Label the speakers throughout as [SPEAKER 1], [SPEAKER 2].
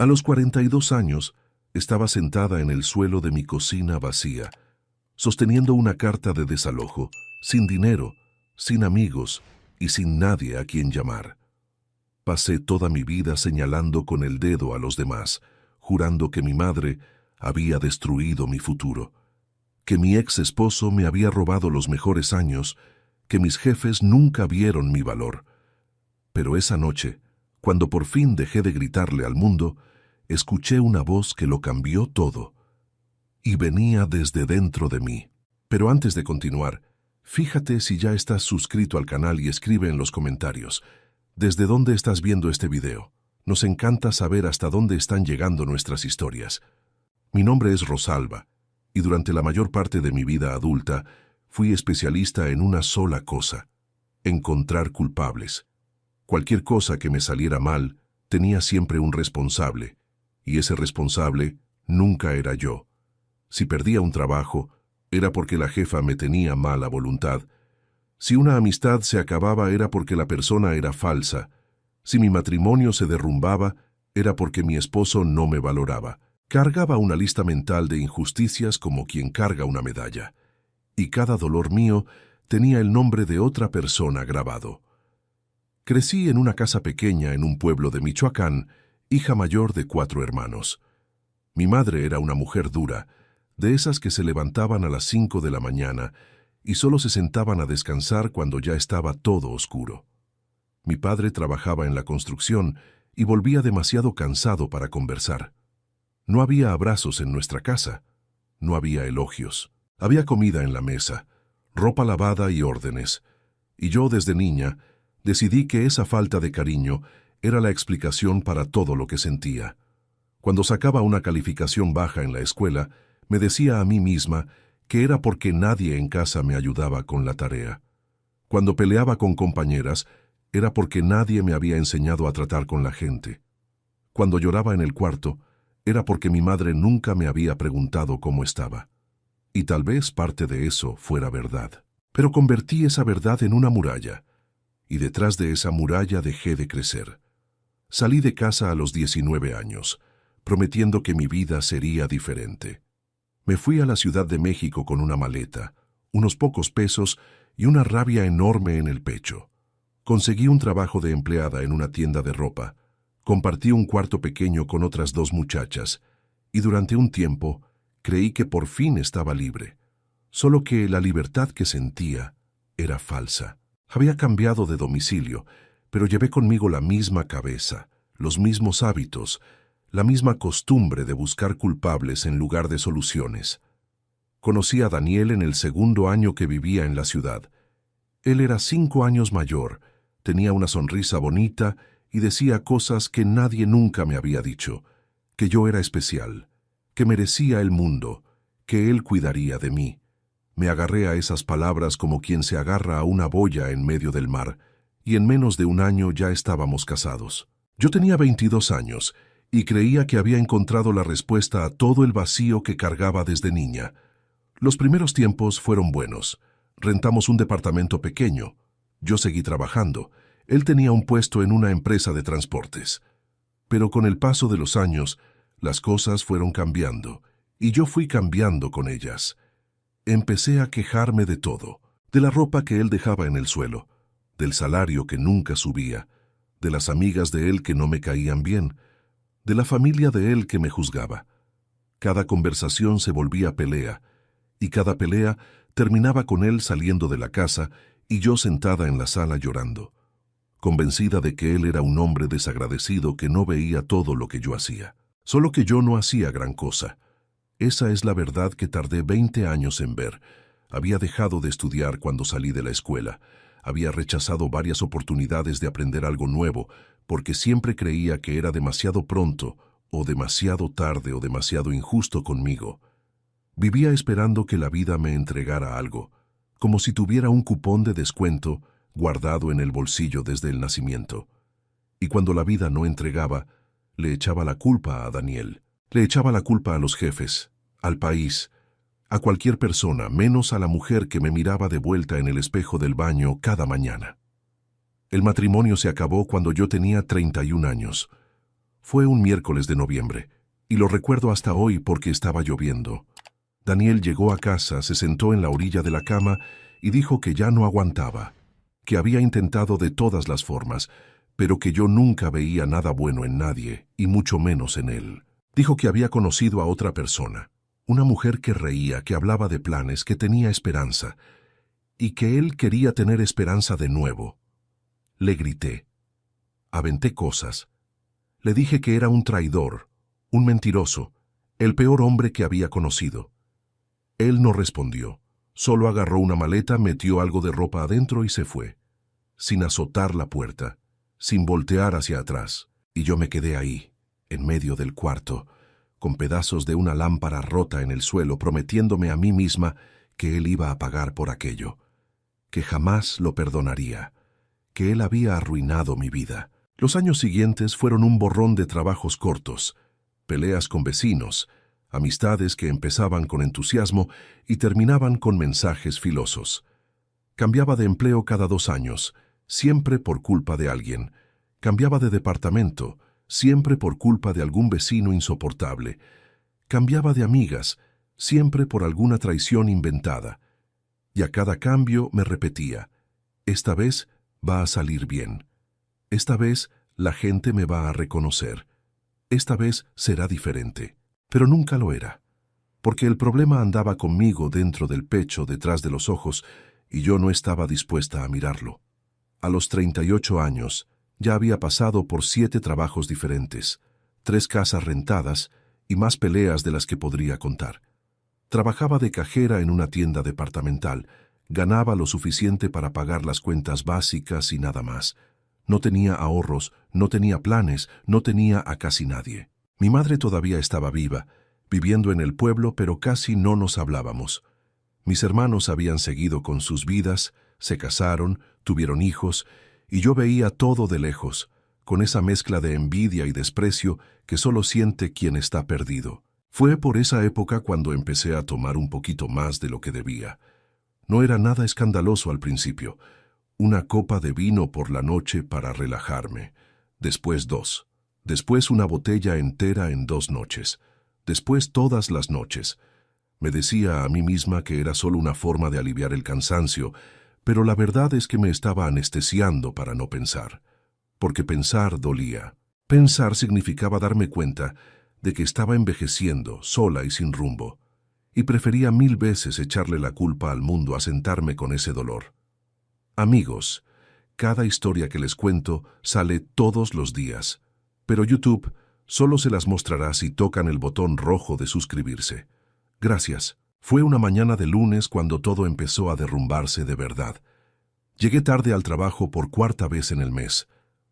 [SPEAKER 1] A los 42 años, estaba sentada en el suelo de mi cocina vacía, sosteniendo una carta de desalojo, sin dinero, sin amigos y sin nadie a quien llamar. Pasé toda mi vida señalando con el dedo a los demás, jurando que mi madre había destruido mi futuro, que mi ex esposo me había robado los mejores años, que mis jefes nunca vieron mi valor. Pero esa noche, cuando por fin dejé de gritarle al mundo, escuché una voz que lo cambió todo, y venía desde dentro de mí. Pero antes de continuar, fíjate si ya estás suscrito al canal y escribe en los comentarios ¿desde dónde estás viendo este video? Nos encanta saber hasta dónde están llegando nuestras historias. Mi nombre es Rosalba, y durante la mayor parte de mi vida adulta fui especialista en una sola cosa: encontrar culpables. Cualquier cosa que me saliera mal tenía siempre un responsable, y ese responsable nunca era yo. Si perdía un trabajo, era porque la jefa me tenía mala voluntad. Si una amistad se acababa, era porque la persona era falsa. Si mi matrimonio se derrumbaba, era porque mi esposo no me valoraba. Cargaba una lista mental de injusticias como quien carga una medalla. Y cada dolor mío tenía el nombre de otra persona grabado. Crecí en una casa pequeña en un pueblo de Michoacán, hija mayor de 4 hermanos. Mi madre era una mujer dura, de esas que se levantaban a las 5 de la mañana y solo se sentaban a descansar cuando ya estaba todo oscuro. Mi padre trabajaba en la construcción y volvía demasiado cansado para conversar. No había abrazos en nuestra casa, no había elogios. Había comida en la mesa, ropa lavada y órdenes. Y yo, desde niña, decidí que esa falta de cariño era la explicación para todo lo que sentía. Cuando sacaba una calificación baja en la escuela, me decía a mí misma que era porque nadie en casa me ayudaba con la tarea. Cuando peleaba con compañeras, era porque nadie me había enseñado a tratar con la gente. Cuando lloraba en el cuarto, era porque mi madre nunca me había preguntado cómo estaba. Y tal vez parte de eso fuera verdad. Pero convertí esa verdad en una muralla, y detrás de esa muralla dejé de crecer. Salí de casa a los 19 años, prometiendo que mi vida sería diferente. Me fui a la Ciudad de México con una maleta, unos pocos pesos y una rabia enorme en el pecho. Conseguí un trabajo de empleada en una tienda de ropa, compartí un cuarto pequeño con otras 2 muchachas, y durante un tiempo creí que por fin estaba libre, solo que la libertad que sentía era falsa. Había cambiado de domicilio, pero llevé conmigo la misma cabeza, los mismos hábitos, la misma costumbre de buscar culpables en lugar de soluciones. Conocí a Daniel en el 2.º año que vivía en la ciudad. Él era 5 años mayor, tenía una sonrisa bonita y decía cosas que nadie nunca me había dicho: que yo era especial, que merecía el mundo, que él cuidaría de mí. Me agarré a esas palabras como quien se agarra a una boya en medio del mar, y en menos de un año ya estábamos casados. Yo tenía 22 años y creía que había encontrado la respuesta a todo el vacío que cargaba desde niña. Los primeros tiempos fueron buenos. Rentamos un departamento pequeño. Yo seguí trabajando. Él tenía un puesto en una empresa de transportes. Pero con el paso de los años, las cosas fueron cambiando, y yo fui cambiando con ellas. Empecé a quejarme de todo, de la ropa que él dejaba en el suelo, del salario que nunca subía, de las amigas de él que no me caían bien, de la familia de él que me juzgaba. Cada conversación se volvía pelea, y cada pelea terminaba con él saliendo de la casa y yo sentada en la sala llorando, convencida de que él era un hombre desagradecido que no veía todo lo que yo hacía. Solo que yo no hacía gran cosa. Esa es la verdad que tardé 20 años en ver. Había dejado de estudiar cuando salí de la escuela. Había rechazado varias oportunidades de aprender algo nuevo, porque siempre creía que era demasiado pronto, o demasiado tarde, o demasiado injusto conmigo. Vivía esperando que la vida me entregara algo, como si tuviera un cupón de descuento guardado en el bolsillo desde el nacimiento. Y cuando la vida no entregaba, le echaba la culpa a Daniel. Le echaba la culpa a los jefes, al país, a cualquier persona, menos a la mujer que me miraba de vuelta en el espejo del baño cada mañana. El matrimonio se acabó cuando yo tenía 31 años. Fue un miércoles de noviembre, y lo recuerdo hasta hoy porque estaba lloviendo. Daniel llegó a casa, se sentó en la orilla de la cama y dijo que ya no aguantaba, que había intentado de todas las formas, pero que yo nunca veía nada bueno en nadie, y mucho menos en él. Dijo que había conocido a otra persona, una mujer que reía, que hablaba de planes, que tenía esperanza, y que él quería tener esperanza de nuevo. Le grité. Aventé cosas. Le dije que era un traidor, un mentiroso, el peor hombre que había conocido. Él no respondió. Solo agarró una maleta, metió algo de ropa adentro y se fue, sin azotar la puerta, sin voltear hacia atrás. Y yo me quedé ahí, en medio del cuarto, con pedazos de una lámpara rota en el suelo, prometiéndome a mí misma que él iba a pagar por aquello, que jamás lo perdonaría, que él había arruinado mi vida. Los años siguientes fueron un borrón de trabajos cortos, peleas con vecinos, amistades que empezaban con entusiasmo y terminaban con mensajes filosos. Cambiaba de empleo cada 2 años, siempre por culpa de alguien. Cambiaba de departamento, siempre por culpa de algún vecino insoportable. Cambiaba de amigas, siempre por alguna traición inventada. Y a cada cambio me repetía, esta vez va a salir bien. Esta vez la gente me va a reconocer. Esta vez será diferente. Pero nunca lo era, porque el problema andaba conmigo dentro del pecho, detrás de los ojos, y yo no estaba dispuesta a mirarlo. A los 38 años, ya había pasado por 7 trabajos diferentes, 3 casas rentadas y más peleas de las que podría contar. Trabajaba de cajera en una tienda departamental, ganaba lo suficiente para pagar las cuentas básicas y nada más. No tenía ahorros, no tenía planes, no tenía a casi nadie. Mi madre todavía estaba viva, viviendo en el pueblo, pero casi no nos hablábamos. Mis hermanos habían seguido con sus vidas, se casaron, tuvieron hijos, y yo veía todo de lejos, con esa mezcla de envidia y desprecio que solo siente quien está perdido. Fue por esa época cuando empecé a tomar un poquito más de lo que debía. No era nada escandaloso al principio. Una copa de vino por la noche para relajarme. Después 2. Después una botella entera en 2 noches. Después todas las noches. Me decía a mí misma que era solo una forma de aliviar el cansancio, pero la verdad es que me estaba anestesiando para no pensar. Porque pensar dolía. Pensar significaba darme cuenta de que estaba envejeciendo, sola y sin rumbo. Y prefería 1000 veces echarle la culpa al mundo a sentarme con ese dolor. Amigos, cada historia que les cuento sale todos los días. Pero YouTube solo se las mostrará si tocan el botón rojo de suscribirse. Gracias. Fue una mañana de lunes cuando todo empezó a derrumbarse de verdad. Llegué tarde al trabajo por 4ª vez en el mes.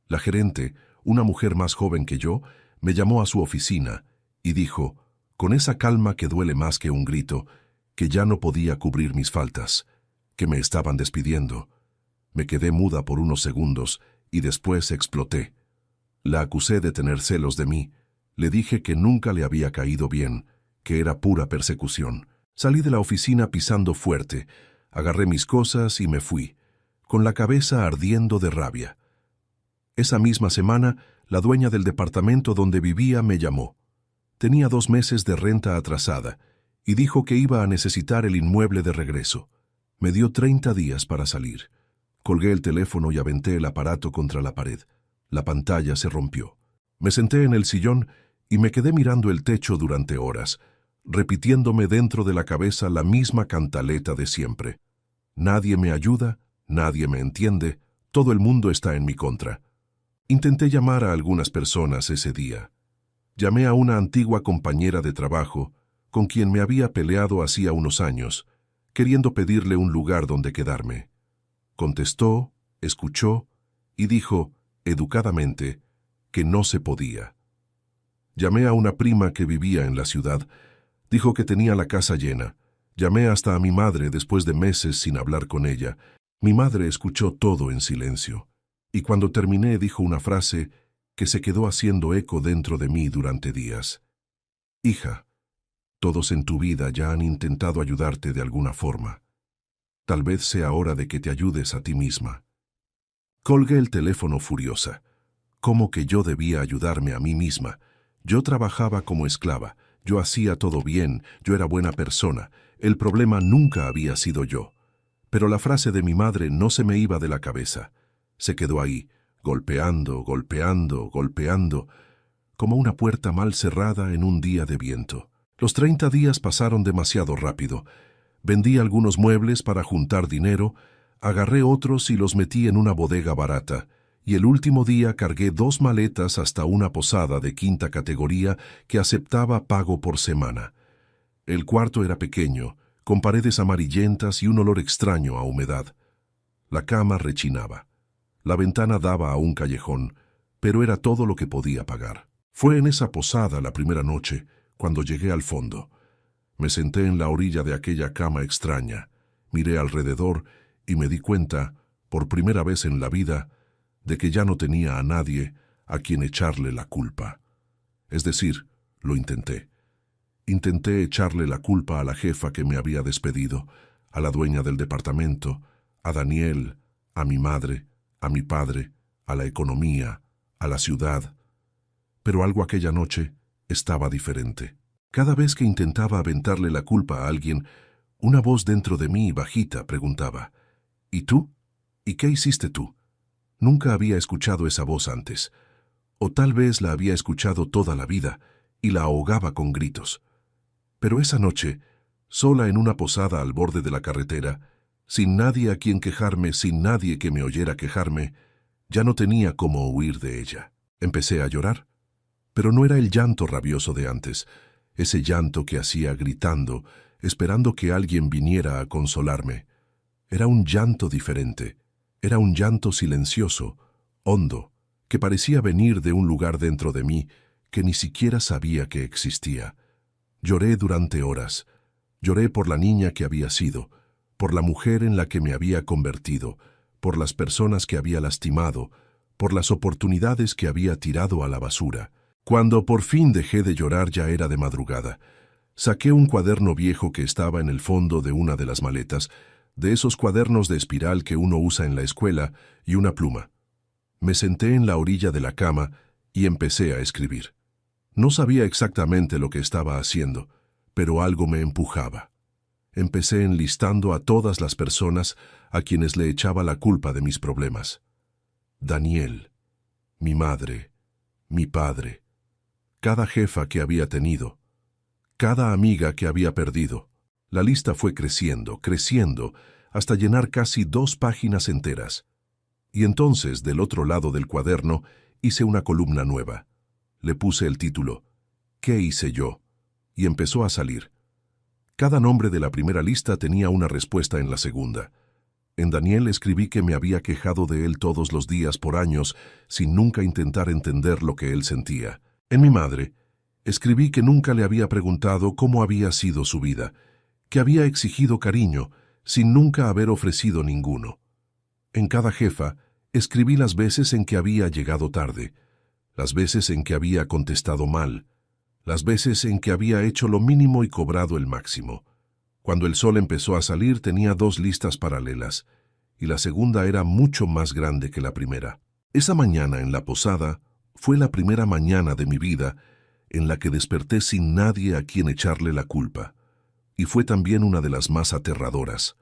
[SPEAKER 1] La gerente, una mujer más joven que yo, me llamó a su oficina y dijo, con esa calma que duele más que un grito, que ya no podía cubrir mis faltas, que me estaban despidiendo. Me quedé muda por unos segundos y después exploté. La acusé de tener celos de mí. Le dije que nunca le había caído bien, que era pura persecución. Salí de la oficina pisando fuerte, agarré mis cosas y me fui, con la cabeza ardiendo de rabia. Esa misma semana, la dueña del departamento donde vivía me llamó. Tenía 2 meses de renta atrasada y dijo que iba a necesitar el inmueble de regreso. Me dio 30 días para salir. Colgué el teléfono y aventé el aparato contra la pared. La pantalla se rompió. Me senté en el sillón y me quedé mirando el techo durante horas, repitiéndome dentro de la cabeza la misma cantaleta de siempre. Nadie me ayuda, nadie me entiende, todo el mundo está en mi contra. Intenté llamar a algunas personas ese día. Llamé a una antigua compañera de trabajo, con quien me había peleado hacía unos años, queriendo pedirle un lugar donde quedarme. Contestó, escuchó y dijo, educadamente, que no se podía. Llamé a una prima que vivía en la ciudad. Dijo que tenía la casa llena. Llamé hasta a mi madre después de meses sin hablar con ella. Mi madre escuchó todo en silencio. Y cuando terminé dijo una frase que se quedó haciendo eco dentro de mí durante días. Hija, todos en tu vida ya han intentado ayudarte de alguna forma. Tal vez sea hora de que te ayudes a ti misma. Colgué el teléfono furiosa. Como que yo debía ayudarme a mí misma. Yo trabajaba como esclava, yo hacía todo bien, yo era buena persona. El problema nunca había sido yo. Pero la frase de mi madre no se me iba de la cabeza. Se quedó ahí, golpeando, golpeando, golpeando, como una puerta mal cerrada en un día de viento. Los 30 días pasaron demasiado rápido. Vendí algunos muebles para juntar dinero, agarré otros y los metí en una bodega barata, y el último día cargué 2 maletas hasta una posada de 5ª categoría que aceptaba pago por semana. El cuarto era pequeño, con paredes amarillentas y un olor extraño a humedad. La cama rechinaba. La ventana daba a un callejón, pero era todo lo que podía pagar. Fue en esa posada la primera noche, cuando llegué al fondo. Me senté en la orilla de aquella cama extraña, miré alrededor y me di cuenta, por primera vez en la vida, de que ya no tenía a nadie a quien echarle la culpa. Es decir, lo intenté. Intenté echarle la culpa a la jefa que me había despedido, a la dueña del departamento, a Daniel, a mi madre, a mi padre, a la economía, a la ciudad. Pero algo aquella noche estaba diferente. Cada vez que intentaba aventarle la culpa a alguien, una voz dentro de mí, bajita, preguntaba: ¿Y tú? ¿Y qué hiciste tú? Nunca había escuchado esa voz antes. O tal vez la había escuchado toda la vida y la ahogaba con gritos. Pero esa noche, sola en una posada al borde de la carretera, sin nadie a quien quejarme, sin nadie que me oyera quejarme, ya no tenía cómo huir de ella. Empecé a llorar, pero no era el llanto rabioso de antes, ese llanto que hacía gritando, esperando que alguien viniera a consolarme. Era un llanto diferente, era un llanto silencioso, hondo, que parecía venir de un lugar dentro de mí que ni siquiera sabía que existía. Lloré durante horas. Lloré por la niña que había sido, por la mujer en la que me había convertido, por las personas que había lastimado, por las oportunidades que había tirado a la basura. Cuando por fin dejé de llorar ya era de madrugada. Saqué un cuaderno viejo que estaba en el fondo de una de las maletas, de esos cuadernos de espiral que uno usa en la escuela, y una pluma. Me senté en la orilla de la cama y empecé a escribir. No sabía exactamente lo que estaba haciendo, pero algo me empujaba. Empecé enlistando a todas las personas a quienes le echaba la culpa de mis problemas. Daniel, mi madre, mi padre, cada jefa que había tenido, cada amiga que había perdido. La lista fue creciendo, creciendo, hasta llenar casi 2 páginas enteras. Y entonces, del otro lado del cuaderno, hice una columna nueva. Le puse el título, ¿Qué hice yo? Y empezó a salir. Cada nombre de la primera lista tenía una respuesta en la segunda. En Daniel escribí que me había quejado de él todos los días por años, sin nunca intentar entender lo que él sentía. En mi madre, escribí que nunca le había preguntado cómo había sido su vida, que había exigido cariño, sin nunca haber ofrecido ninguno. En cada jefa, escribí las veces en que había llegado tarde, las veces en que había contestado mal, las veces en que había hecho lo mínimo y cobrado el máximo. Cuando el sol empezó a salir tenía 2 listas paralelas, y la segunda era mucho más grande que la primera. Esa mañana en la posada fue la primera mañana de mi vida en la que desperté sin nadie a quien echarle la culpa, y fue también una de las más aterradoras,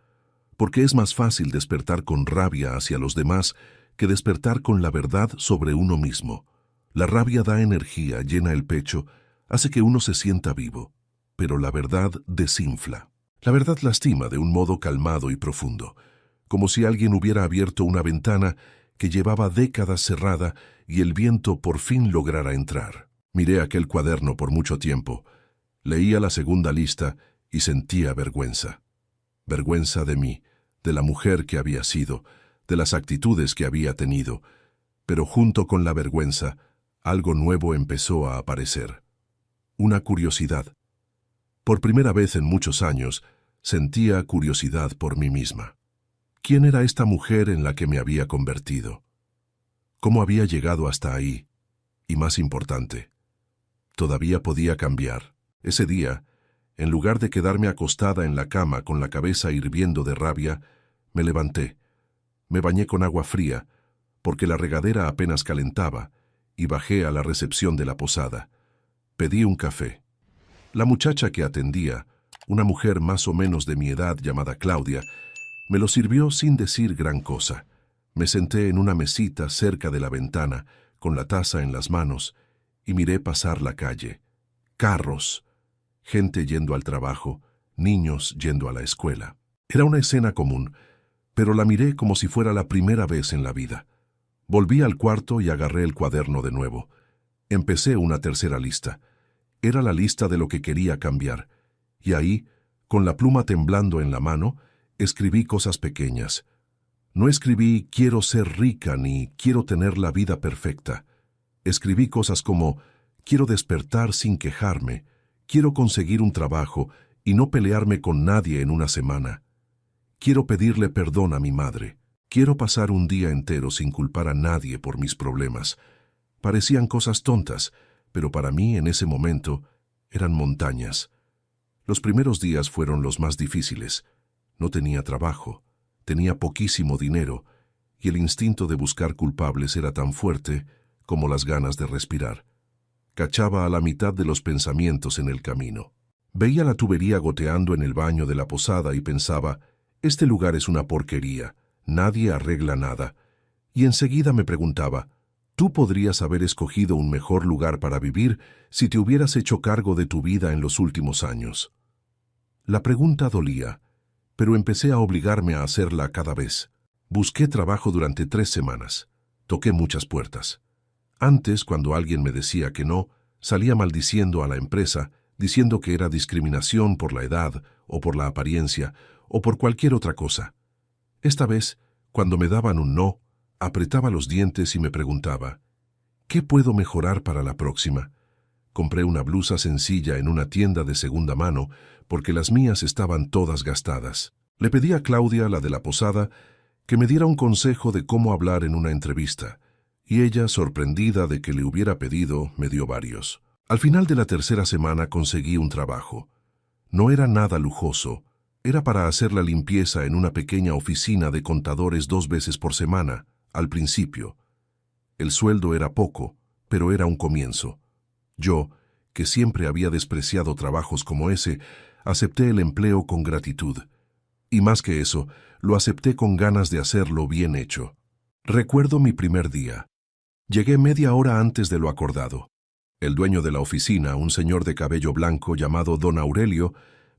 [SPEAKER 1] porque es más fácil despertar con rabia hacia los demás que despertar con la verdad sobre uno mismo. La rabia da energía, llena el pecho, hace que uno se sienta vivo, pero la verdad desinfla. La verdad lastima de un modo calmado y profundo, como si alguien hubiera abierto una ventana que llevaba décadas cerrada y el viento por fin lograra entrar. Miré aquel cuaderno por mucho tiempo, leía la segunda lista y sentía vergüenza. Vergüenza de mí, de la mujer que había sido, de las actitudes que había tenido, pero junto con la vergüenza, algo nuevo empezó a aparecer. Una curiosidad. Por primera vez en muchos años, sentía curiosidad por mí misma. ¿Quién era esta mujer en la que me había convertido? ¿Cómo había llegado hasta ahí? Y más importante, todavía podía cambiar. Ese día, en lugar de quedarme acostada en la cama con la cabeza hirviendo de rabia, me levanté. Me bañé con agua fría, porque la regadera apenas calentaba, y bajé a la recepción de la posada. Pedí un café. La muchacha que atendía, una mujer más o menos de mi edad llamada Claudia, me lo sirvió sin decir gran cosa. Me senté en una mesita cerca de la ventana, con la taza en las manos, y miré pasar la calle. Carros, gente yendo al trabajo, niños yendo a la escuela. Era una escena común, pero la miré como si fuera la primera vez en la vida. Volví al cuarto y agarré el cuaderno de nuevo. Empecé una tercera lista. Era la lista de lo que quería cambiar, y ahí, con la pluma temblando en la mano, escribí cosas pequeñas. No escribí quiero ser rica ni quiero tener la vida perfecta. Escribí cosas como quiero despertar sin quejarme, quiero conseguir un trabajo y no pelearme con nadie en una semana. Quiero pedirle perdón a mi madre. Quiero pasar un día entero sin culpar a nadie por mis problemas. Parecían cosas tontas, pero para mí en ese momento eran montañas. Los primeros días fueron los más difíciles. No tenía trabajo, tenía poquísimo dinero, y el instinto de buscar culpables era tan fuerte como las ganas de respirar. Cachaba a la mitad de los pensamientos en el camino. Veía la tubería goteando en el baño de la posada y pensaba, este lugar es una porquería, nadie arregla nada. Y enseguida me preguntaba, tú podrías haber escogido un mejor lugar para vivir si te hubieras hecho cargo de tu vida en los últimos años. La pregunta dolía, pero empecé a obligarme a hacerla cada vez. Busqué trabajo durante 3 semanas. Toqué muchas puertas. Antes, cuando alguien me decía que no, salía maldiciendo a la empresa, diciendo que era discriminación por la edad, o por la apariencia, o por cualquier otra cosa. Esta vez, cuando me daban un no, apretaba los dientes y me preguntaba, ¿qué puedo mejorar para la próxima? Compré una blusa sencilla en una tienda de segunda mano, porque las mías estaban todas gastadas. Le pedí a Claudia, la de la posada, que me diera un consejo de cómo hablar en una entrevista, y ella, sorprendida de que le hubiera pedido, me dio varios. Al final de la tercera semana conseguí un trabajo. No era nada lujoso, era para hacer la limpieza en una pequeña oficina de contadores 2 veces por semana, al principio. El sueldo era poco, pero era un comienzo. Yo, que siempre había despreciado trabajos como ese, acepté el empleo con gratitud. Y más que eso, lo acepté con ganas de hacerlo bien hecho. Recuerdo mi primer día. Llegué media hora antes de lo acordado. El dueño de la oficina, un señor de cabello blanco llamado Don Aurelio,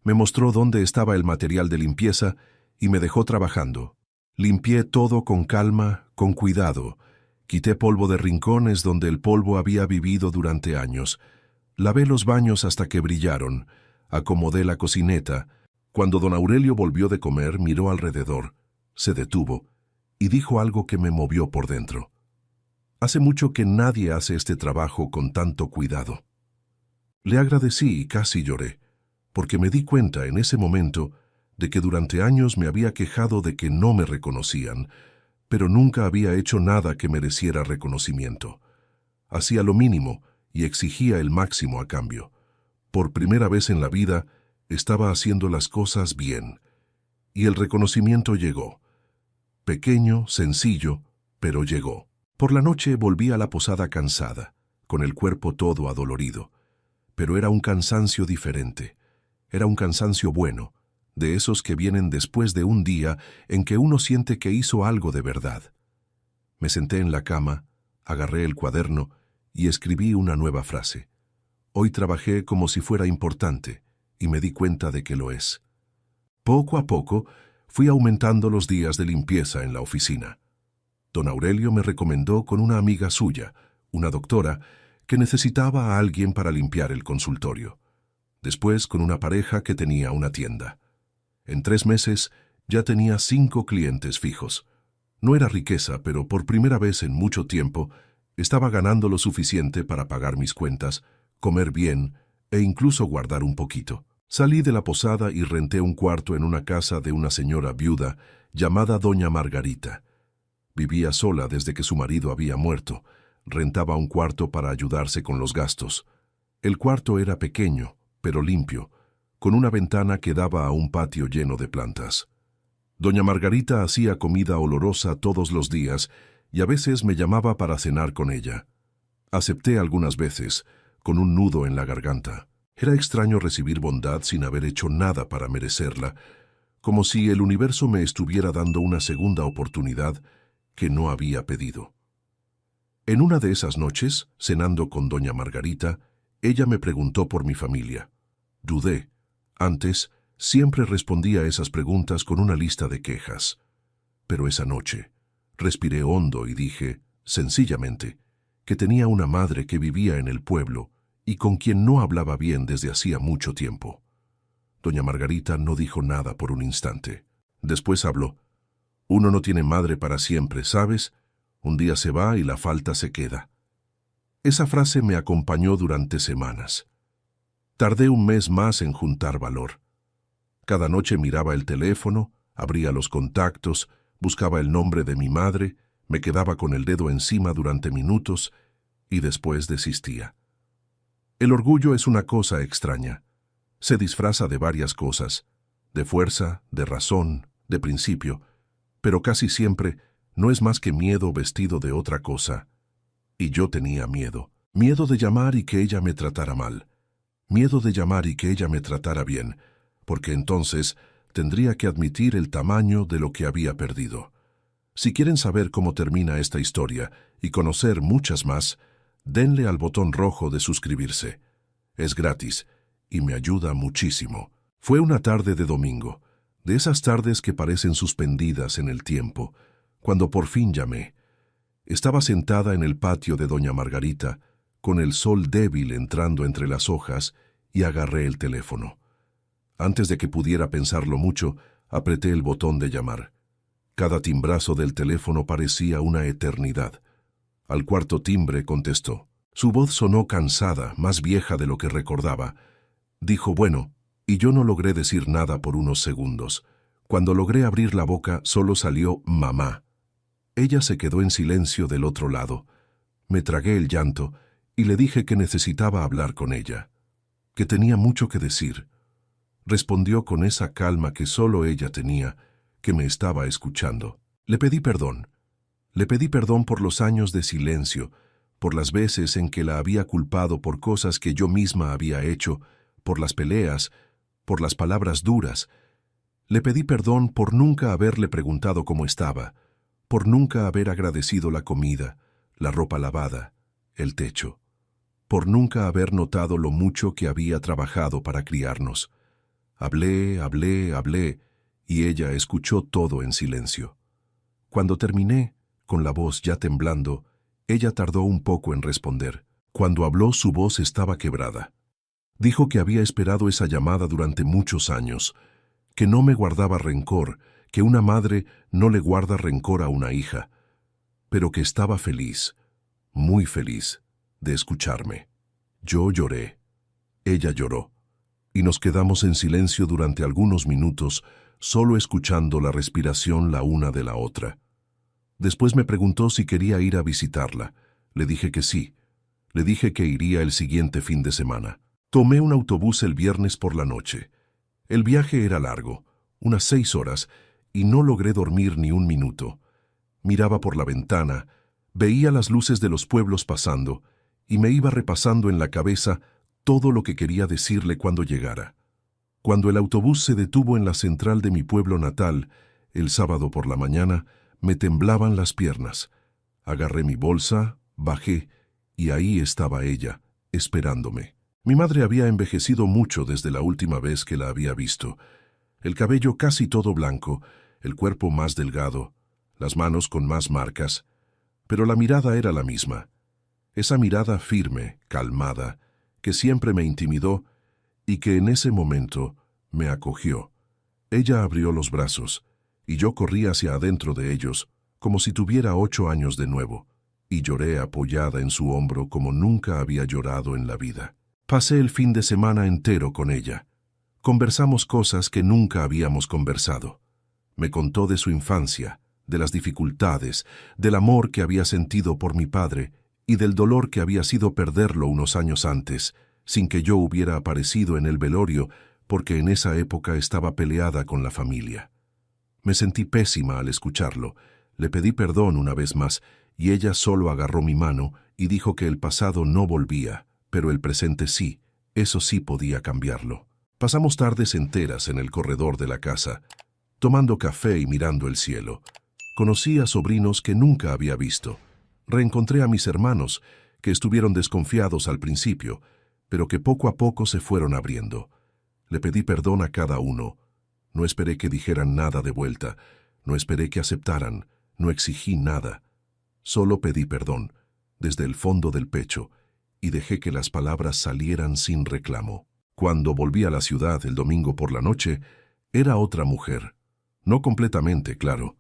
[SPEAKER 1] me mostró dónde estaba el material de limpieza y me dejó trabajando. Limpié todo con calma, con cuidado. Quité polvo de rincones donde el polvo había vivido durante años. Lavé los baños hasta que brillaron. Acomodé la cocineta. Cuando don Aurelio volvió de comer, miró alrededor. Se detuvo y dijo algo que me movió por dentro. Hace mucho que nadie hace este trabajo con tanto cuidado. Le agradecí y casi lloré, porque me di cuenta en ese momento de que durante años me había quejado de que no me reconocían, pero nunca había hecho nada que mereciera reconocimiento. Hacía lo mínimo y exigía el máximo a cambio. Por primera vez en la vida, estaba haciendo las cosas bien. Y el reconocimiento llegó. Pequeño, sencillo, pero llegó. Por la noche volví a la posada cansada, con el cuerpo todo adolorido. Pero era un cansancio diferente. Era un cansancio bueno, de esos que vienen después de un día en que uno siente que hizo algo de verdad. Me senté en la cama, agarré el cuaderno y escribí una nueva frase. Hoy trabajé como si fuera importante y me di cuenta de que lo es. Poco a poco fui aumentando los días de limpieza en la oficina. Don Aurelio me recomendó con una amiga suya, una doctora, que necesitaba a alguien para limpiar el consultorio. Después con una pareja que tenía una tienda. En 3 meses ya tenía 5 clientes fijos. No era riqueza, pero por primera vez en mucho tiempo estaba ganando lo suficiente para pagar mis cuentas, comer bien e incluso guardar un poquito. Salí de la posada y renté un cuarto en una casa de una señora viuda llamada Doña Margarita. Vivía sola desde que su marido había muerto. Rentaba un cuarto para ayudarse con los gastos. El cuarto era pequeño, pero limpio, con una ventana que daba a un patio lleno de plantas. Doña Margarita hacía comida olorosa todos los días y a veces me llamaba para cenar con ella. Acepté algunas veces, con un nudo en la garganta. Era extraño recibir bondad sin haber hecho nada para merecerla, como si el universo me estuviera dando una segunda oportunidad que no había pedido. En una de esas noches, cenando con doña Margarita, ella me preguntó por mi familia. Dudé. Antes, siempre respondía a esas preguntas con una lista de quejas. Pero esa noche, respiré hondo y dije, sencillamente, que tenía una madre que vivía en el pueblo y con quien no hablaba bien desde hacía mucho tiempo. Doña Margarita no dijo nada por un instante. Después habló. Uno no tiene madre para siempre, ¿sabes? Un día se va y la falta se queda. Esa frase me acompañó durante semanas. Tardé un mes más en juntar valor. Cada noche miraba el teléfono, abría los contactos, buscaba el nombre de mi madre, me quedaba con el dedo encima durante minutos y después desistía. El orgullo es una cosa extraña. Se disfraza de varias cosas, de fuerza, de razón, de principio, pero casi siempre no es más que miedo vestido de otra cosa. Y yo tenía miedo. Miedo de llamar y que ella me tratara mal. Miedo de llamar y que ella me tratara bien, porque entonces tendría que admitir el tamaño de lo que había perdido. Si quieren saber cómo termina esta historia y conocer muchas más, denle al botón rojo de suscribirse. Es gratis y me ayuda muchísimo. Fue una tarde de domingo, de esas tardes que parecen suspendidas en el tiempo, cuando por fin llamé. Estaba sentada en el patio de doña Margarita, con el sol débil entrando entre las hojas, y agarré el teléfono. Antes de que pudiera pensarlo mucho, apreté el botón de llamar. Cada timbrazo del teléfono parecía una eternidad. Al cuarto timbre contestó. Su voz sonó cansada, más vieja de lo que recordaba. Dijo bueno, y yo no logré decir nada por unos segundos. Cuando logré abrir la boca, solo salió mamá. Ella se quedó en silencio del otro lado. Me tragué el llanto y le dije que necesitaba hablar con ella, que tenía mucho que decir. Respondió con esa calma que solo ella tenía, que me estaba escuchando. Le pedí perdón. Le pedí perdón por los años de silencio, por las veces en que la había culpado por cosas que yo misma había hecho, por las peleas, por las palabras duras. Le pedí perdón por nunca haberle preguntado cómo estaba, por nunca haber agradecido la comida, la ropa lavada, el techo, por nunca haber notado lo mucho que había trabajado para criarnos. Hablé, y ella escuchó todo en silencio. Cuando terminé, con la voz ya temblando, ella tardó un poco en responder. Cuando habló, su voz estaba quebrada. Dijo que había esperado esa llamada durante muchos años, que no me guardaba rencor, que una madre no le guarda rencor a una hija, pero que estaba feliz, muy feliz, de escucharme. Yo lloré. Ella lloró. Y nos quedamos en silencio durante algunos minutos, solo escuchando la respiración la una de la otra. Después me preguntó si quería ir a visitarla. Le dije que sí. Le dije que iría el siguiente fin de semana. Tomé un autobús el viernes por la noche. El viaje era largo, unas 6 horas, y no logré dormir ni un minuto. Miraba por la ventana, veía las luces de los pueblos pasando, y me iba repasando en la cabeza todo lo que quería decirle cuando llegara. Cuando el autobús se detuvo en la central de mi pueblo natal, el sábado por la mañana, me temblaban las piernas. Agarré mi bolsa, bajé, y ahí estaba ella, esperándome. Mi madre había envejecido mucho desde la última vez que la había visto. El cabello casi todo blanco, el cuerpo más delgado, las manos con más marcas, pero la mirada era la misma. Esa mirada firme, calmada, que siempre me intimidó y que en ese momento me acogió. Ella abrió los brazos, y yo corrí hacia adentro de ellos, como si tuviera 8 años de nuevo, y lloré apoyada en su hombro como nunca había llorado en la vida. Pasé el fin de semana entero con ella. Conversamos cosas que nunca habíamos conversado. Me contó de su infancia, de las dificultades, del amor que había sentido por mi padre y del dolor que había sido perderlo unos años antes, sin que yo hubiera aparecido en el velorio porque en esa época estaba peleada con la familia. Me sentí pésima al escucharlo. Le pedí perdón una vez más y ella solo agarró mi mano y dijo que el pasado no volvía, pero el presente sí, eso sí podía cambiarlo. Pasamos tardes enteras en el corredor de la casa, tomando café y mirando el cielo. Conocí a sobrinos que nunca había visto. Reencontré a mis hermanos, que estuvieron desconfiados al principio, pero que poco a poco se fueron abriendo. Le pedí perdón a cada uno. No esperé que dijeran nada de vuelta, no esperé que aceptaran, no exigí nada. Solo pedí perdón, desde el fondo del pecho, y dejé que las palabras salieran sin reclamo. Cuando volví a la ciudad el domingo por la noche, era otra mujer. No completamente, claro.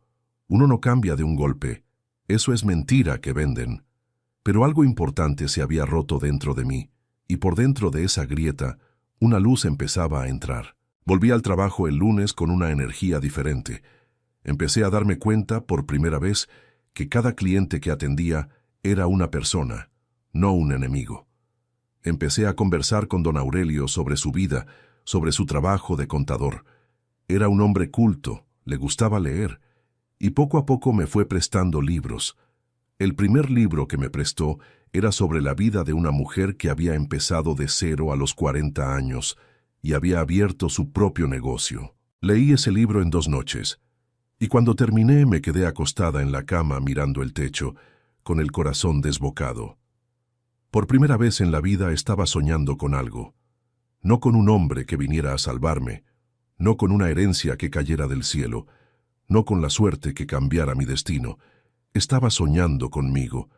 [SPEAKER 1] Uno no cambia de un golpe. Eso es mentira que venden. Pero algo importante se había roto dentro de mí, y por dentro de esa grieta, una luz empezaba a entrar. Volví al trabajo el lunes con una energía diferente. Empecé a darme cuenta, por primera vez, que cada cliente que atendía era una persona, no un enemigo. Empecé a conversar con don Aurelio sobre su vida, sobre su trabajo de contador. Era un hombre culto, le gustaba leer, y poco a poco me fue prestando libros. El primer libro que me prestó era sobre la vida de una mujer que había empezado de cero a los 40 años y había abierto su propio negocio. Leí ese libro en 2 noches, y cuando terminé me quedé acostada en la cama mirando el techo, con el corazón desbocado. Por primera vez en la vida estaba soñando con algo, no con un hombre que viniera a salvarme, no con una herencia que cayera del cielo, no con la suerte que cambiara mi destino. Estaba soñando conmigo,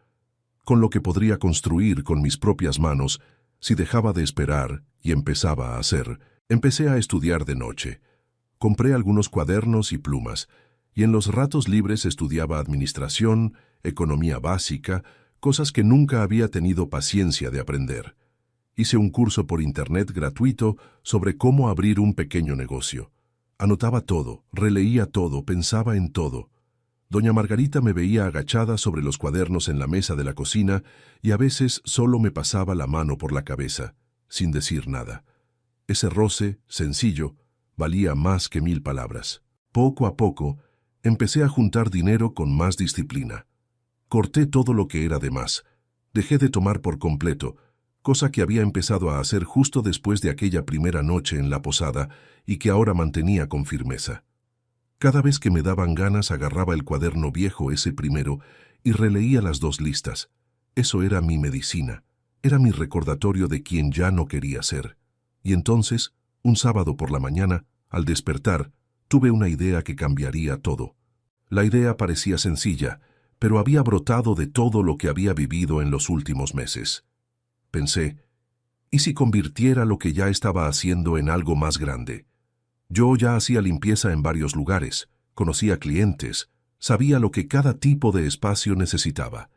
[SPEAKER 1] con lo que podría construir con mis propias manos si dejaba de esperar y empezaba a hacer. Empecé a estudiar de noche. Compré algunos cuadernos y plumas, y en los ratos libres estudiaba administración, economía básica, cosas que nunca había tenido paciencia de aprender. Hice un curso por internet gratuito sobre cómo abrir un pequeño negocio. Anotaba todo, releía todo, pensaba en todo. Doña Margarita me veía agachada sobre los cuadernos en la mesa de la cocina y a veces solo me pasaba la mano por la cabeza, sin decir nada. Ese roce, sencillo, valía más que 1000 palabras. Poco a poco, empecé a juntar dinero con más disciplina. Corté todo lo que era de más. Dejé de tomar por completo, cosa que había empezado a hacer justo después de aquella primera noche en la posada y que ahora mantenía con firmeza. Cada vez que me daban ganas agarraba el cuaderno viejo, ese primero, y releía las 2 listas. Eso era mi medicina, era mi recordatorio de quien ya no quería ser. Y entonces, un sábado por la mañana, al despertar, tuve una idea que cambiaría todo. La idea parecía sencilla, pero había brotado de todo lo que había vivido en los últimos meses. Pensé, ¿y si convirtiera lo que ya estaba haciendo en algo más grande? Yo ya hacía limpieza en varios lugares, conocía clientes, sabía lo que cada tipo de espacio necesitaba.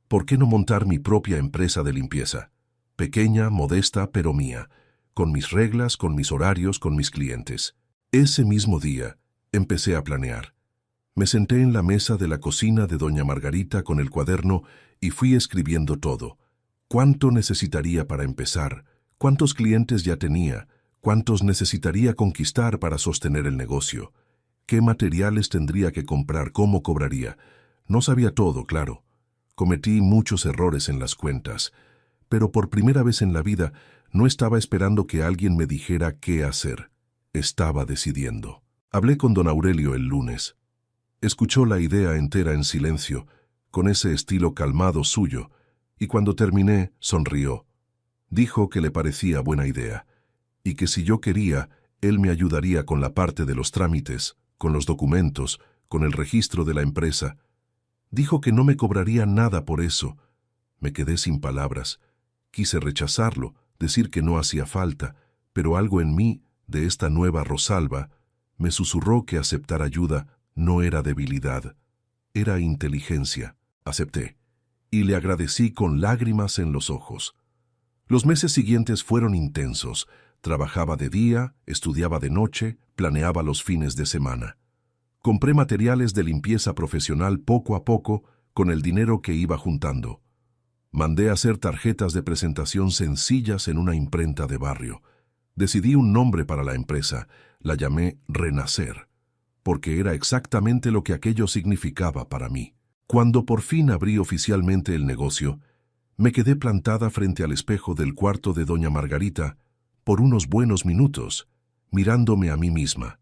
[SPEAKER 1] ¿Por qué no montar mi propia empresa de limpieza? Pequeña, modesta, pero mía, con mis reglas, con mis horarios, con mis clientes. Ese mismo día, empecé a planear. Me senté en la mesa de la cocina de doña Margarita con el cuaderno y fui escribiendo todo. ¿Cuánto necesitaría para empezar? ¿Cuántos clientes ya tenía? ¿Cuántos necesitaría conquistar para sostener el negocio? ¿Qué materiales tendría que comprar? ¿Cómo cobraría? No sabía todo, claro. Cometí muchos errores en las cuentas, pero por primera vez en la vida no estaba esperando que alguien me dijera qué hacer. Estaba decidiendo. Hablé con don Aurelio el lunes. Escuchó la idea entera en silencio, con ese estilo calmado suyo, y cuando terminé, sonrió. Dijo que le parecía buena idea, y que si yo quería, él me ayudaría con la parte de los trámites, con los documentos, con el registro de la empresa. Dijo que no me cobraría nada por eso. Me quedé sin palabras. Quise rechazarlo, decir que no hacía falta, pero algo en mí, de esta nueva Rosalba, me susurró que aceptar ayuda no era debilidad, era inteligencia. Acepté, y le agradecí con lágrimas en los ojos. Los meses siguientes fueron intensos. Trabajaba de día, estudiaba de noche, planeaba los fines de semana. Compré materiales de limpieza profesional poco a poco con el dinero que iba juntando. Mandé a hacer tarjetas de presentación sencillas en una imprenta de barrio. Decidí un nombre para la empresa, la llamé Renacer, porque era exactamente lo que aquello significaba para mí. Cuando por fin abrí oficialmente el negocio, Me quedé plantada frente al espejo del cuarto de doña Margarita por unos buenos minutos, mirándome a mí misma.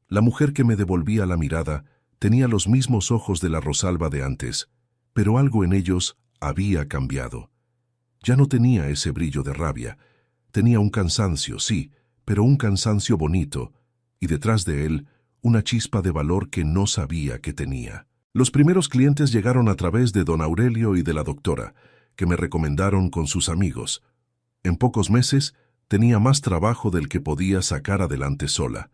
[SPEAKER 1] La mujer que me devolvía la mirada tenía los mismos ojos de la Rosalba de antes, pero algo en ellos había cambiado. Ya no tenía ese brillo de rabia. Tenía un cansancio, sí, pero un cansancio bonito, y detrás de él, una chispa de valor que no sabía que tenía. Los primeros clientes llegaron a través de don Aurelio y de la doctora, que me recomendaron con sus amigos. En pocos meses, tenía más trabajo del que podía sacar adelante sola.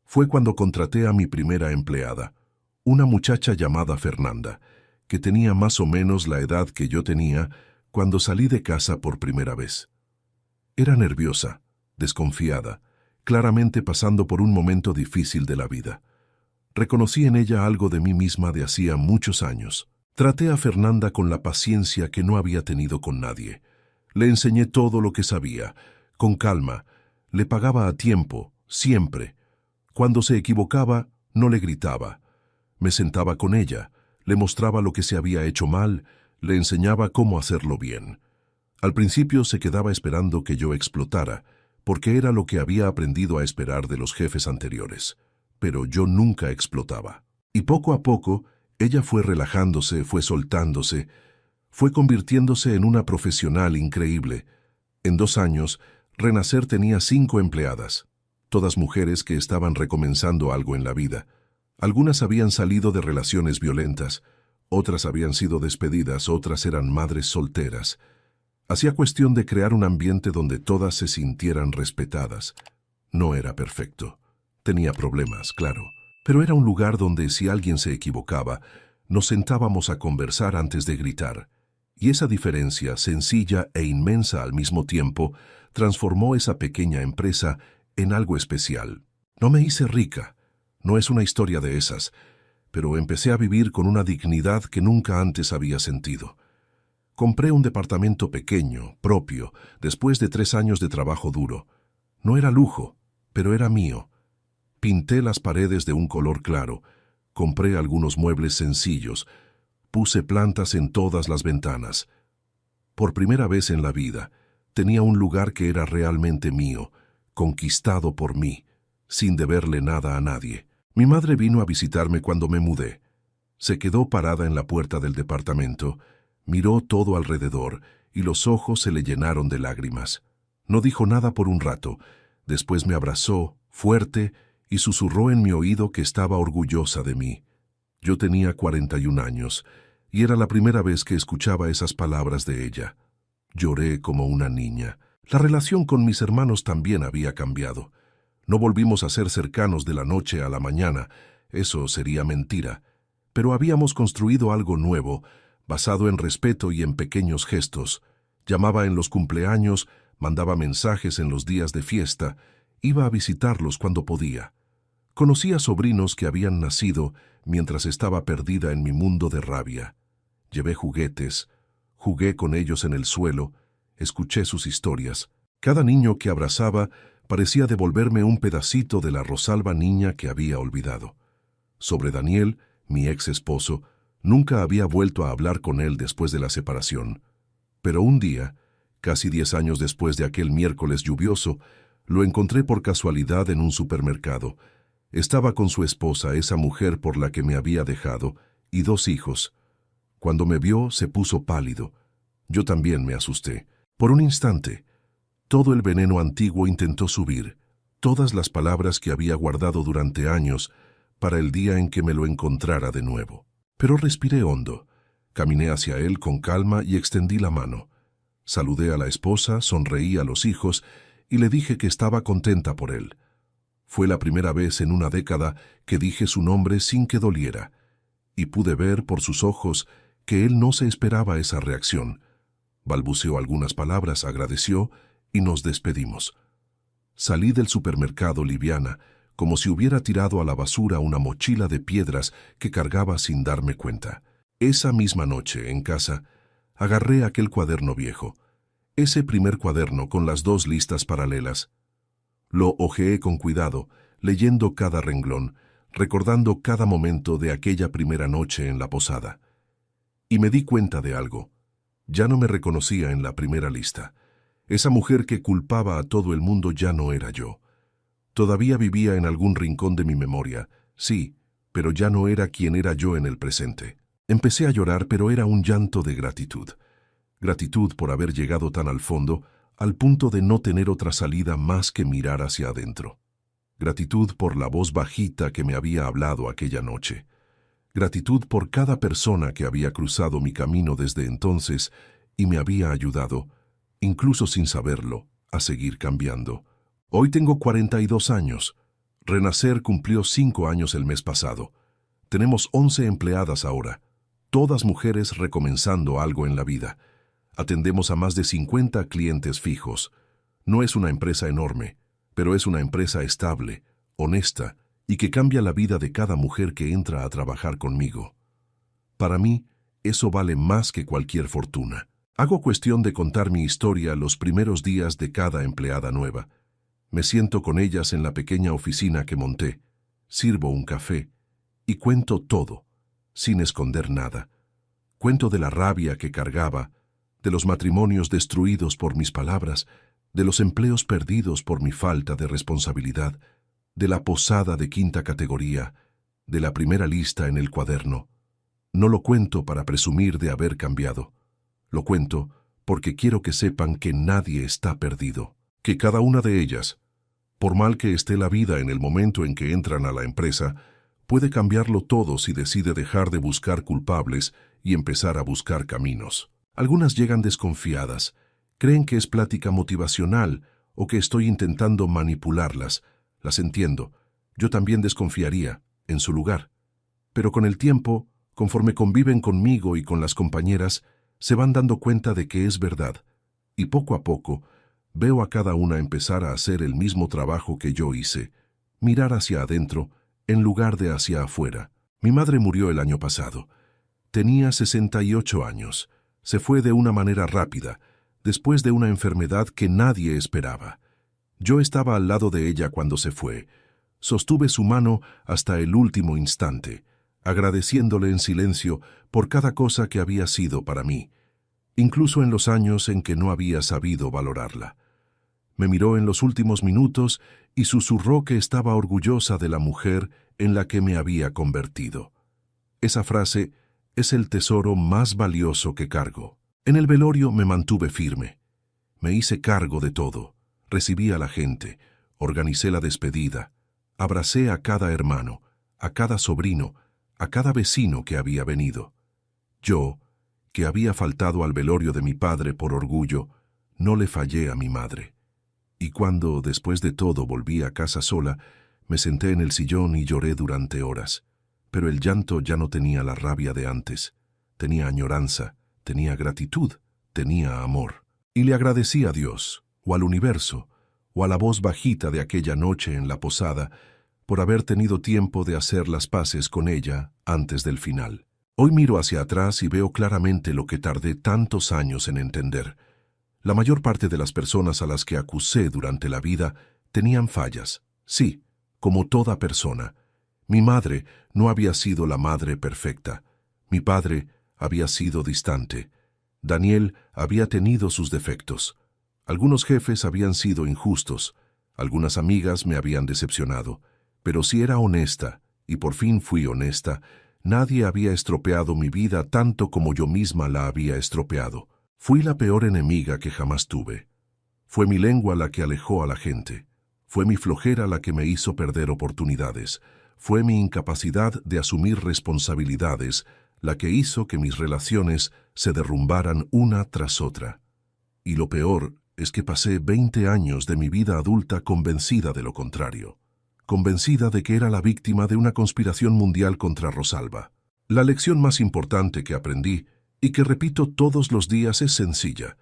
[SPEAKER 1] Fue cuando contraté a mi primera empleada, una muchacha llamada Fernanda, que tenía más o menos la edad que yo tenía cuando salí de casa por primera vez. Era nerviosa, desconfiada, claramente pasando por un momento difícil de la vida. Reconocí en ella algo de mí misma de hacía muchos años. Traté a Fernanda con la paciencia que no había tenido con nadie. Le enseñé todo lo que sabía, con calma. Le pagaba a tiempo, siempre. Cuando se equivocaba, no le gritaba. Me sentaba con ella, le mostraba lo que se había hecho mal, le enseñaba cómo hacerlo bien. Al principio se quedaba esperando que yo explotara, porque era lo que había aprendido a esperar de los jefes anteriores. Pero yo nunca explotaba. Y poco a poco, ella fue relajándose, fue soltándose, fue convirtiéndose en una profesional increíble. En 2 años, Renacer tenía 5 empleadas, todas mujeres que estaban recomenzando algo en la vida. Algunas habían salido de relaciones violentas, otras habían sido despedidas, otras eran madres solteras. Hacía cuestión de crear un ambiente donde todas se sintieran respetadas. No era perfecto. Tenía problemas, claro. Pero era un lugar donde si alguien se equivocaba, nos sentábamos a conversar antes de gritar. Y esa diferencia, sencilla e inmensa al mismo tiempo, transformó esa pequeña empresa en algo especial. No me hice rica. No es una historia de esas. Pero empecé a vivir con una dignidad que nunca antes había sentido. Compré un departamento pequeño, propio, después de 3 años de trabajo duro. No era lujo, pero era mío. Pinté las paredes de un color claro, compré algunos muebles sencillos, puse plantas en todas las ventanas. Por primera vez en la vida, tenía un lugar que era realmente mío, conquistado por mí, sin deberle nada a nadie. Mi madre vino a visitarme cuando me mudé. Se quedó parada en la puerta del departamento, miró todo alrededor y los ojos se le llenaron de lágrimas. No dijo nada por un rato, después me abrazó, fuerte, y susurró en mi oído que estaba orgullosa de mí. Yo tenía 41 años, y era la primera vez que escuchaba esas palabras de ella. Lloré como una niña. La relación con mis hermanos también había cambiado. No volvimos a ser cercanos de la noche a la mañana, eso sería mentira, pero habíamos construido algo nuevo, basado en respeto y en pequeños gestos. Llamaba en los cumpleaños, mandaba mensajes en los días de fiesta, iba a visitarlos cuando podía. Conocía sobrinos que habían nacido mientras estaba perdida en mi mundo de rabia. Llevé juguetes, jugué con ellos en el suelo, escuché sus historias. Cada niño que abrazaba parecía devolverme un pedacito de la Rosalba niña que había olvidado. Sobre Daniel, mi ex esposo, nunca había vuelto a hablar con él después de la separación. Pero un día, casi 10 años después de aquel miércoles lluvioso, lo encontré por casualidad en un supermercado. Estaba con su esposa, esa mujer por la que me había dejado, y 2 hijos. Cuando me vio, se puso pálido. Yo también me asusté. Por un instante, todo el veneno antiguo intentó subir, todas las palabras que había guardado durante años, para el día en que me lo encontrara de nuevo. Pero respiré hondo, caminé hacia él con calma y extendí la mano. Saludé a la esposa, sonreí a los hijos y le dije que estaba contenta por él. Fue la primera vez en una década que dije su nombre sin que doliera, y pude ver por sus ojos que él no se esperaba esa reacción. Balbuceó algunas palabras, agradeció y nos despedimos. Salí del supermercado liviana, como si hubiera tirado a la basura una mochila de piedras que cargaba sin darme cuenta. Esa misma noche, en casa, agarré aquel cuaderno viejo, ese primer cuaderno con las 2 listas paralelas. Lo hojeé con cuidado, leyendo cada renglón, recordando cada momento de aquella primera noche en la posada. Y me di cuenta de algo. Ya no me reconocía en la primera lista. Esa mujer que culpaba a todo el mundo ya no era yo. Todavía vivía en algún rincón de mi memoria, sí, pero ya no era quien era yo en el presente. Empecé a llorar, pero era un llanto de gratitud. Gratitud por haber llegado tan al fondo, al punto de no tener otra salida más que mirar hacia adentro. Gratitud por la voz bajita que me había hablado aquella noche. Gratitud por cada persona que había cruzado mi camino desde entonces y me había ayudado, incluso sin saberlo, a seguir cambiando. Hoy tengo 42 años. Renacer cumplió 5 años el mes pasado. Tenemos 11 empleadas ahora, todas mujeres recomenzando algo en la vida. Atendemos a más de 50 clientes fijos. No es una empresa enorme, pero es una empresa estable, honesta y que cambia la vida de cada mujer que entra a trabajar conmigo. Para mí, eso vale más que cualquier fortuna. Hago cuestión de contar mi historia los primeros días de cada empleada nueva. Me siento con ellas en la pequeña oficina que monté, sirvo un café y cuento todo, sin esconder nada. Cuento de la rabia que cargaba, de los matrimonios destruidos por mis palabras, de los empleos perdidos por mi falta de responsabilidad, de la posada de 5ª categoría, de la primera lista en el cuaderno. No lo cuento para presumir de haber cambiado. Lo cuento porque quiero que sepan que nadie está perdido, que cada una de ellas, por mal que esté la vida en el momento en que entran a la empresa, puede cambiarlo todo si decide dejar de buscar culpables y empezar a buscar caminos. Algunas llegan desconfiadas, creen que es plática motivacional o que estoy intentando manipularlas. Las entiendo, yo también desconfiaría, en su lugar. Pero con el tiempo, conforme conviven conmigo y con las compañeras, se van dando cuenta de que es verdad, y poco a poco veo a cada una empezar a hacer el mismo trabajo que yo hice, mirar hacia adentro en lugar de hacia afuera. Mi madre murió el año pasado. Tenía 68 años. Se fue de una manera rápida, después de una enfermedad que nadie esperaba. Yo estaba al lado de ella cuando se fue. Sostuve su mano hasta el último instante, agradeciéndole en silencio por cada cosa que había sido para mí, incluso en los años en que no había sabido valorarla. Me miró en los últimos minutos y susurró que estaba orgullosa de la mujer en la que me había convertido. Esa frase es el tesoro más valioso que cargo. En el velorio me mantuve firme. Me hice cargo de todo. Recibí a la gente, organicé la despedida, abracé a cada hermano, a cada sobrino, a cada vecino que había venido. Yo, que había faltado al velorio de mi padre por orgullo, no le fallé a mi madre. Y cuando, después de todo, volví a casa sola, me senté en el sillón y lloré durante horas. Pero el llanto ya no tenía la rabia de antes. Tenía añoranza, tenía gratitud, tenía amor. Y le agradecí a Dios, o al universo, o a la voz bajita de aquella noche en la posada, por haber tenido tiempo de hacer las paces con ella antes del final. Hoy miro hacia atrás y veo claramente lo que tardé tantos años en entender. La mayor parte de las personas a las que acusé durante la vida tenían fallas. Sí, como toda persona. Mi madre no había sido la madre perfecta. Mi padre había sido distante. Daniel había tenido sus defectos. Algunos jefes habían sido injustos. Algunas amigas me habían decepcionado. Pero si era honesta, y por fin fui honesta, nadie había estropeado mi vida tanto como yo misma la había estropeado. Fui la peor enemiga que jamás tuve. Fue mi lengua la que alejó a la gente. Fue mi flojera la que me hizo perder oportunidades. Fue mi incapacidad de asumir responsabilidades la que hizo que mis relaciones se derrumbaran una tras otra. Y lo peor es que pasé 20 años de mi vida adulta convencida de lo contrario. Convencida de que era la víctima de una conspiración mundial contra Rosalba. La lección más importante que aprendí y que repito todos los días es sencilla.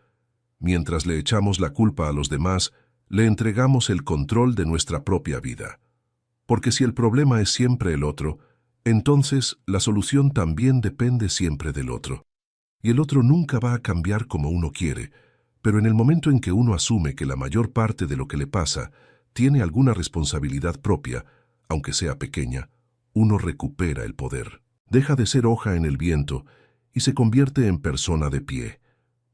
[SPEAKER 1] Mientras le echamos la culpa a los demás, le entregamos el control de nuestra propia vida. Porque si el problema es siempre el otro, entonces la solución también depende siempre del otro. Y el otro nunca va a cambiar como uno quiere, pero en el momento en que uno asume que la mayor parte de lo que le pasa tiene alguna responsabilidad propia, aunque sea pequeña, uno recupera el poder. Deja de ser hoja en el viento y se convierte en persona de pie.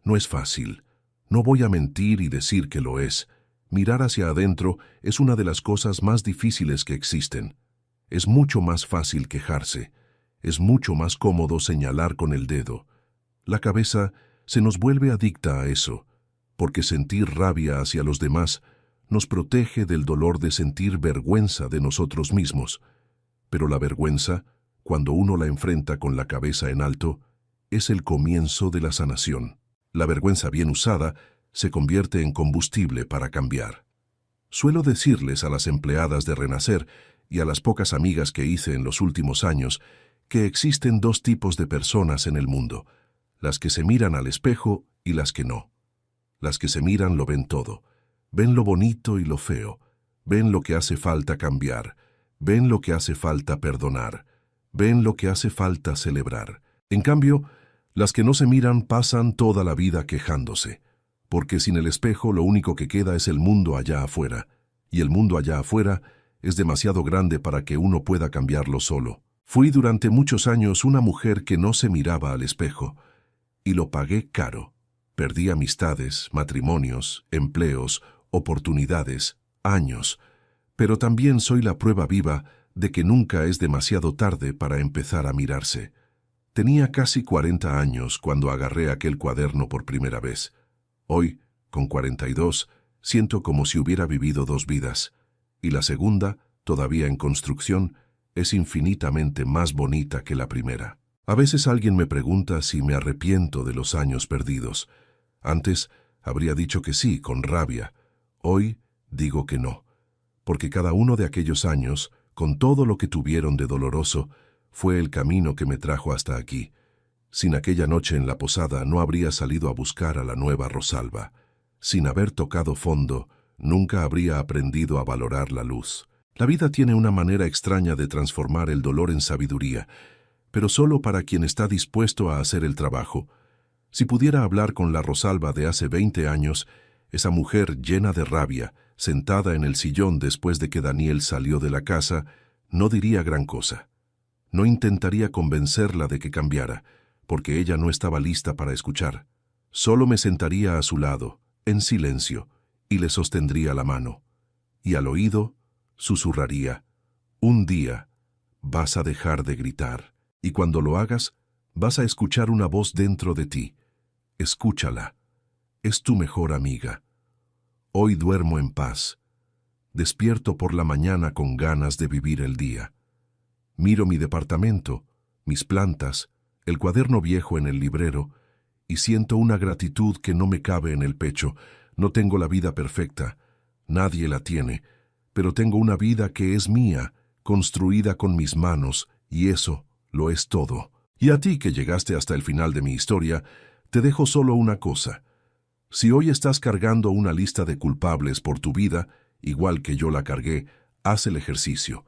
[SPEAKER 1] No es fácil. No voy a mentir y decir que lo es. Mirar hacia adentro es una de las cosas más difíciles que existen. Es mucho más fácil quejarse. Es mucho más cómodo señalar con el dedo. La cabeza se nos vuelve adicta a eso, porque sentir rabia hacia los demás nos protege del dolor de sentir vergüenza de nosotros mismos. Pero la vergüenza, cuando uno la enfrenta con la cabeza en alto, es el comienzo de la sanación. La vergüenza bien usada se convierte en combustible para cambiar. Suelo decirles a las empleadas de Renacer y a las pocas amigas que hice en los últimos años que existen dos tipos de personas en el mundo, las que se miran al espejo y las que no. Las que se miran lo ven todo, ven lo bonito y lo feo, ven lo que hace falta cambiar, ven lo que hace falta perdonar, ven lo que hace falta celebrar. En cambio, las que no se miran pasan toda la vida quejándose, porque sin el espejo lo único que queda es el mundo allá afuera, y el mundo allá afuera es demasiado grande para que uno pueda cambiarlo solo. Fui durante muchos años una mujer que no se miraba al espejo, y lo pagué caro. Perdí amistades, matrimonios, empleos, oportunidades, años, pero también soy la prueba viva de que nunca es demasiado tarde para empezar a mirarse. Tenía casi 40 años cuando agarré aquel cuaderno por primera vez. Hoy, con 42, siento como si hubiera vivido dos vidas, y la segunda, todavía en construcción, es infinitamente más bonita que la primera. A veces alguien me pregunta si me arrepiento de los años perdidos. Antes habría dicho que sí, con rabia. Hoy digo que no, porque cada uno de aquellos años, con todo lo que tuvieron de doloroso, fue el camino que me trajo hasta aquí. Sin aquella noche en la posada no habría salido a buscar a la nueva Rosalba. Sin haber tocado fondo, nunca habría aprendido a valorar la luz. La vida tiene una manera extraña de transformar el dolor en sabiduría, pero solo para quien está dispuesto a hacer el trabajo. Si pudiera hablar con la Rosalba de hace 20 años, esa mujer llena de rabia, sentada en el sillón después de que Daniel salió de la casa, no diría gran cosa. No intentaría convencerla de que cambiara, porque ella no estaba lista para escuchar. Solo me sentaría a su lado, en silencio, y le sostendría la mano. Y al oído, susurraría: un día vas a dejar de gritar, y cuando lo hagas, vas a escuchar una voz dentro de ti. Escúchala. Es tu mejor amiga. Hoy duermo en paz. Despierto por la mañana con ganas de vivir el día. Miro mi departamento, mis plantas, el cuaderno viejo en el librero, y siento una gratitud que no me cabe en el pecho. No tengo la vida perfecta, nadie la tiene, pero tengo una vida que es mía, construida con mis manos, y eso lo es todo. Y a ti que llegaste hasta el final de mi historia, te dejo solo una cosa. Si hoy estás cargando una lista de culpables por tu vida, igual que yo la cargué, haz el ejercicio.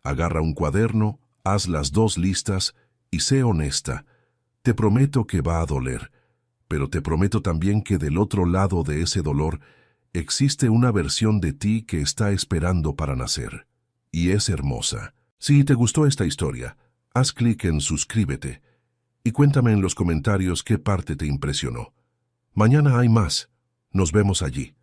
[SPEAKER 1] Agarra un cuaderno, haz las dos listas y sé honesta. Te prometo que va a doler, pero te prometo también que del otro lado de ese dolor existe una versión de ti que está esperando para nacer. Y es hermosa. Si te gustó esta historia, haz clic en suscríbete y cuéntame en los comentarios qué parte te impresionó. Mañana hay más. Nos vemos allí.